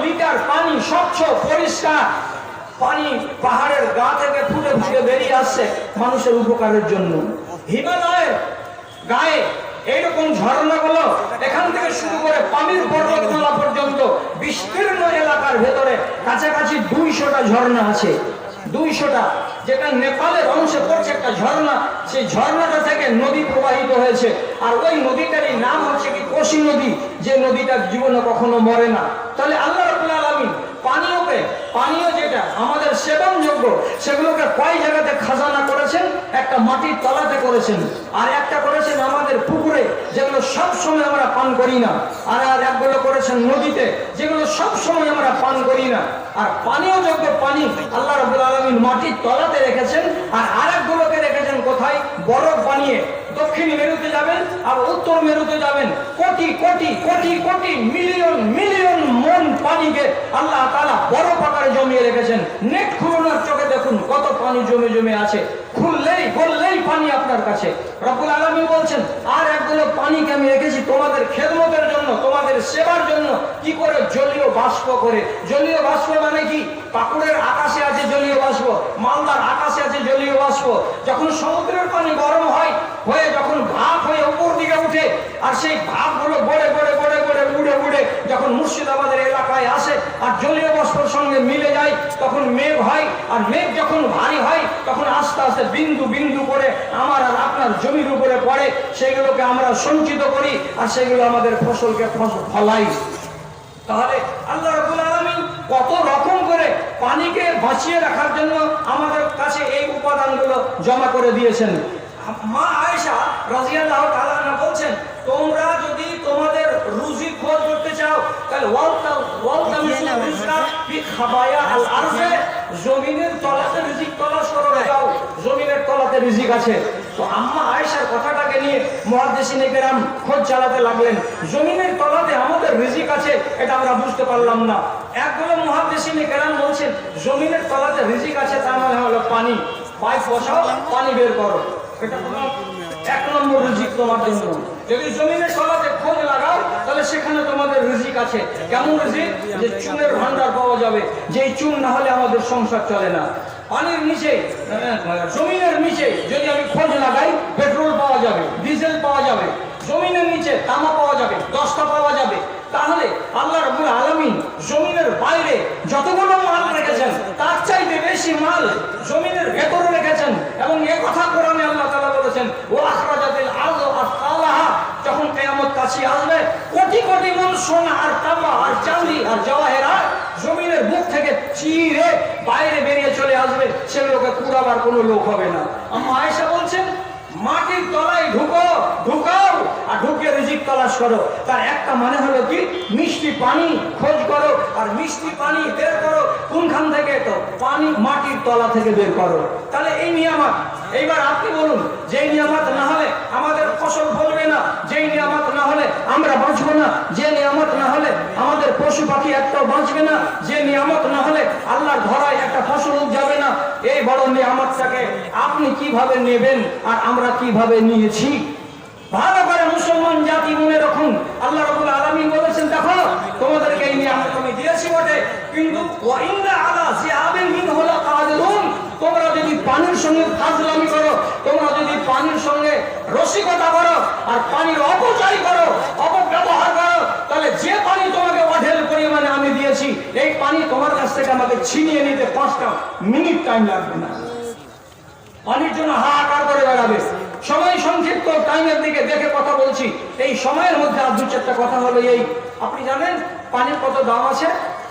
Litre পানি স্বচ্ছ পরিষ্কার পানি পাহাড়ের গা থেকে ফুটে ফুটে বেরিয়ে আসছে মানুষের উপকারের জন্য। হিমালয়ের গায়ে এইরকম ঝর্ণাগুলো এখান থেকে শুরু করে পানির পর্বতমালা পর্যন্ত বিস্তীর্ণ এলাকার ভেতরে কাছাকাছি 200টা ঝর্ণা আছে। 200টা, যেটা নেপালের অংশে পড়ছে একটা ঝর্ণা, সেই ঝর্ণাটা থেকে নদী প্রবাহিত হয়েছে। আর ওই নদীটারই নাম হচ্ছে কি কোশি নদী, যে নদীটা জীবনে কখনো মরে না। তাহলে আল্লাহ রাব্বুল আলামিন পানীয় যেটা আমাদের সেবনযোগ্য সেগুলোকে কয় জায়গাতে খাজানা করেছেন? একটা মাটির তলাতে করেছেন, আর একটা করেছেন আমাদের পুকুরে, যেগুলো সব সময় আমরা পান করি না, আর একগুলো করেছেন নদীতে, যেগুলো সব সময় আমরা পান করি না। আর পানীয় যোগ্য পানি আল্লাহ রাব্বুল আলামিন মাটির তলাতে রেখেছেন, আর আরেকগুলোকে রেখেছেন কোথায়? বরফ বানিয়ে দক্ষিণ মেরুতে যাবেন আর উত্তর মেরুতে যাবেন, কোটি কোটি কোটি কোটি মিলিয়ন মিলিয়ন মন পানিকে আল্লাহ তাআলা বরফ আকারে জমিয়ে রেখেছেন। নেট খুলনার চোখে দেখুন কত পানি জমে জমে আছে, খুললেই বললেই পানি আপনার কাছে। রব্বুল আলামিন বলছেন আর একগুলো পানিকে আমি রেখেছি তোমাদের খেদমতের জন্য, তোমাদের সেবার জন্য। কি করে? জলীয় বাষ্প করে। জলীয় বাষ্প মানে কি? পাকুড়ের আকাশে আছে জলীয় বাষ্প, মালদার আকাশে আছে জলীয় বাষ্প। যখন সমুদ্রের পানি গরম হয়, যখন ভাপ হয়ে উপর দিকে উঠে, আর সেই ভাপগুলো গড়ে গড়ে গড়ে গড়ে উড়ে উড়ে যখন মুর্শিদাবাদের এলাকায় আসে আর জলীয় বাষ্পের সঙ্গে মিলে যায়, তখন মেঘ হয়। আর মেঘ যখন ভারী হয় তখন আস্তে আস্তে বিন্দু বিন্দু করে আমার আর আপনার জমির উপরে পড়ে, সেগুলোকে আমরা সঞ্চিত করি আর সেগুলো আমাদের ফসলকে ফলাই। তাহলে আল্লাহ রাব্বুল আলামিন কত রকম করে পানিকে বাঁচিয়ে রাখার জন্য আমাদের কাছে এই উপাদানগুলো জমা করে দিয়েছেন। মা আয়েশা রাদিয়াল্লাহু তাআলা আনহা বলছেন, তোমরা যদি তোমাদের রুজি খোঁজ করতে চাও তাহলে জমিনের তলাতে রিজিক তলাশ করে যাও, জমিনের তলাতে রিজিক আছে। তো আম্মা আয়েশার কথাটাকে নিয়ে মুহাদ্দিসিনে কেরাম খোঁজ চালাতে লাগলেন, জমিনের তলাতে আমাদের রিজিক আছে, এটা আমরা বুঝতে পারলাম না। একগুলো মুহাদ্দিসিনে কেরাম বলছেন জমিনের তলাতে রিজিক আছে, তার মানে হলো পানি। পাইপ বসাও, পানি বের করো, এটা এক নম্বর রিজিক তোমার জন্য। যদি জমিনের তলাতে খোঁজ লাগাও তাহলে সেখানে তোমাদের রিজিক আছে। কেমন রিজিক? যে চুনের ভান্ডার পাওয়া যাবে, যেই চুন না হলে আমাদের সংসার চলে না। পানির নিচে, জমিনের নিচে যদি আমি খোঁজ লাগাই, পেট্রোল পাওয়া যাবে, ডিজেল পাওয়া যাবে, জমিনের নিচে তামা পাওয়া যাবে, দস্তা পাওয়া যাবে। তাহলে আল্লাহ রাব্বুল আলামিন জমিনের বাইরে যতগুলো মাল রেখেছেন তার চাইতে বেশি মাল জমিনের ভেতরে রেখেছেন। এবং এই কথা কোরআনে আল্লাহ তাআলা বলেছেন, ওয়া আখরাজাতিল আরদু আসকালাহা, যখন কিয়ামত কাছে আসবে কোটি কোটি মন সোনা আর তামা আর চাঁদি আর জওয়াহেরাত জমিনের বুক থেকে চিরে বাইরে বেরিয়ে চলে আসবে, সেগুলোকে কুড়াবার কোনো লোক হবে না। আম্মা আয়েশা বলছেন, মাটির তলায় ঢুকাও আর ঢুকে রিজিক তালাশ করো। তার একটা মানে হলো কি? মিষ্টি পানি খোঁজ করো, আর মিষ্টি পানি বের করো কোনখান থেকে? তো পানি মাটির তলা থেকে বের করো। তাহলে এই নিয়ামত, এইবার আপনি বলুন, যেই নিয়ামত না হলে আমাদের ফসল ফলবে না, যেই নিয়ামত না হলে আমরা বাঁচবো না, যে নিয়ামত না হলে আমাদের পশু পাখি একটাও বাঁচবে না, যে নিয়ামত না হলে আল্লাহর ধরায় একটা ফসল যাবে না, এই বড় নিয়ামতটাকে আপনি কিভাবে নেবেন আর আমরা কিভাবে নিয়েছি? ভালো করে মুসলমান জাতি মনে রাখুন, আল্লাহ রাব্বুল আলামিন বলেছেন, দেখো তোমাদেরকে এই নিয়ামত আমি দিয়েছি বটে, কিন্তু ওয়া ইন্না আলা জিআবিন মিনহু লাকাদিরুন, তোমরা যদি পানির সঙ্গে ফাজলামি করো, তোমরা যদি পানির সঙ্গে রসিকতা করো আর পানির অপচয় করো, অপব্যবহার করো, তাহলে যে পানি তোমাকে অঢেল পরিমাণে আমি দিয়েছি, এই পানি তোমার কাছ থেকে আমাকে ছিনিয়ে নিতে 5টা মিনিট টাইম লাগবে না। পানির জন্য হাহাকার করে বেড়াবে। সময় সংক্ষিপ্ত, টাইমের দিকে দেখে কথা বলছি। এই সময়ের মধ্যে আর 2-4টা কথা হলো এই, আপনি জানেন পানির কত দাম আছে?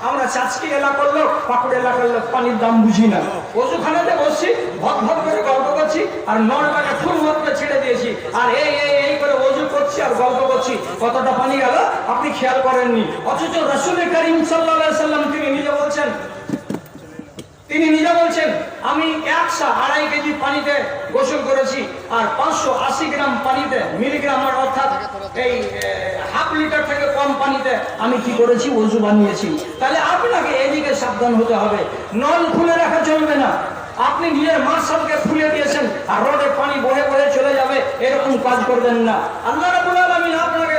আমরা চাচকি এলাকার লোক, পাকুড় এলাকার লোক পানির দাম বুঝি না। ওষুখানাতে বসছি, ভট ভট করে গল্প করছি, আর নলটাকে ফুল মাত্রা ছেড়ে দিয়েছি, আর এই করে ওযু করছি আর গল্প করছি, কতটা পানি গেল আপনি খেয়াল করেননি। অথচ রাসূল করিম সাল্লাল্লাহু আলাইহি সাল্লাম তিনি নিজে বলছেন, আমি 102 কেজি পানিতে গোসল করেছি, আর 580 গ্রাম পানিতে, মিলিগ্রাম অর্থাৎ এই হাফ লিটার থেকে কম পানিতে আমি কি করেছি? ওযু বানিয়েছি। তাহলে আপনাকে এদিকে সাবধান হতে হবে। নল খুলে রাখা চলবে না। আপনি নিজের মার্শালকে খুলে দিয়েছেন আর রোডে পানি বহে বহে চলে যাবে, এরকম কাজ করবেন না। আল্লাহ রাব্বুল আলামিন আপনাকে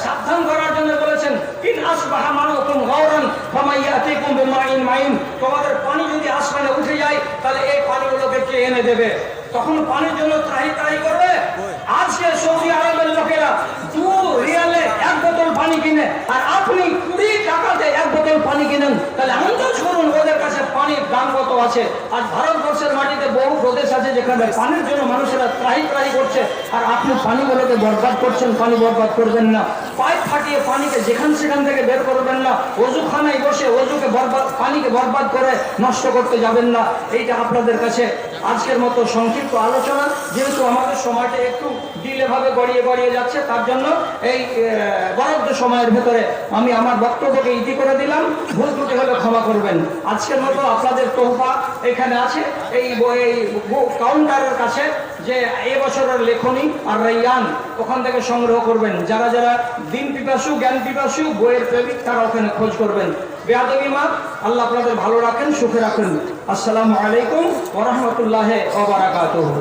সাবধান করার জন্য বলেছেন, ইন আসবাহা মাউকুম গাওরান ফামা ইয়াতিকুম বিমাইন মাইন, তোমাদের পানি যদি আসমানে উঠে যায় তাহলে এই পানিগুলোকে কে এনে দেবে? তখন পানির জন্য ত্রাহি ত্রাহি করবে। আজকে সৌদি আরবের লোকেরা 2 রিয়ালে 1 বোতল পানি কিনে, আর আপনি 20 টাকাতে 1 বোতল পানি কিনেন, তাহলে আন্দাজ করুন ওদের কাছে পানির দাম কত আছে। আর ভারতবর্ষের মাটিতে বহু প্রদেশ আছে যেখানে পানির জন্য মানুষেরা ত্রাহি ত্রাহি করছে, আর আপনি পানিগুলোকে বরবাদ করছেন। পানি বরবাদ করবেন না, পাইপ ফাটিয়ে পানিকে যেখান সেখান থেকে বের করবেন না, ওযুখানায় বসে ওযুকে বরবাদ, পানিকে বরবাদ করে নষ্ট করতে যাবেন না। এইটা আপনাদের কাছে আজকের মতো সংক্ষিপ্ত আলোচনা। যেহেতু আমাদের সময়টা একটু ডিলে ভাবে গড়িয়ে যাচ্ছে, তার জন্য এই বরাদ্দ সময়ের ভেতরে আমি আমার বক্তব্যকে ইতি করে দিলাম। ভুল ত্রুটি হলে ক্ষমা করবেন। আজকের মতো আপনাদের তোহফা এখানে আছে এই কাউন্টারের কাছে, যে এবছরের লেখনী আর রাইয়ান ওখান থেকে সংগ্রহ করবেন। যারা যারা দিন পিপাসু, জ্ঞান পিপাসু, বইয়ের প্রেমিক, তারা ওখানে খোঁজ করবেন। বেয়াদবি মা, আল্লাহ আপনাদের ভালো রাখেন, সুখে রাখেন। আসসালামু আলাইকুম ওয়া রাহমাতুল্লাহি ওয়া বারাকাতুহু।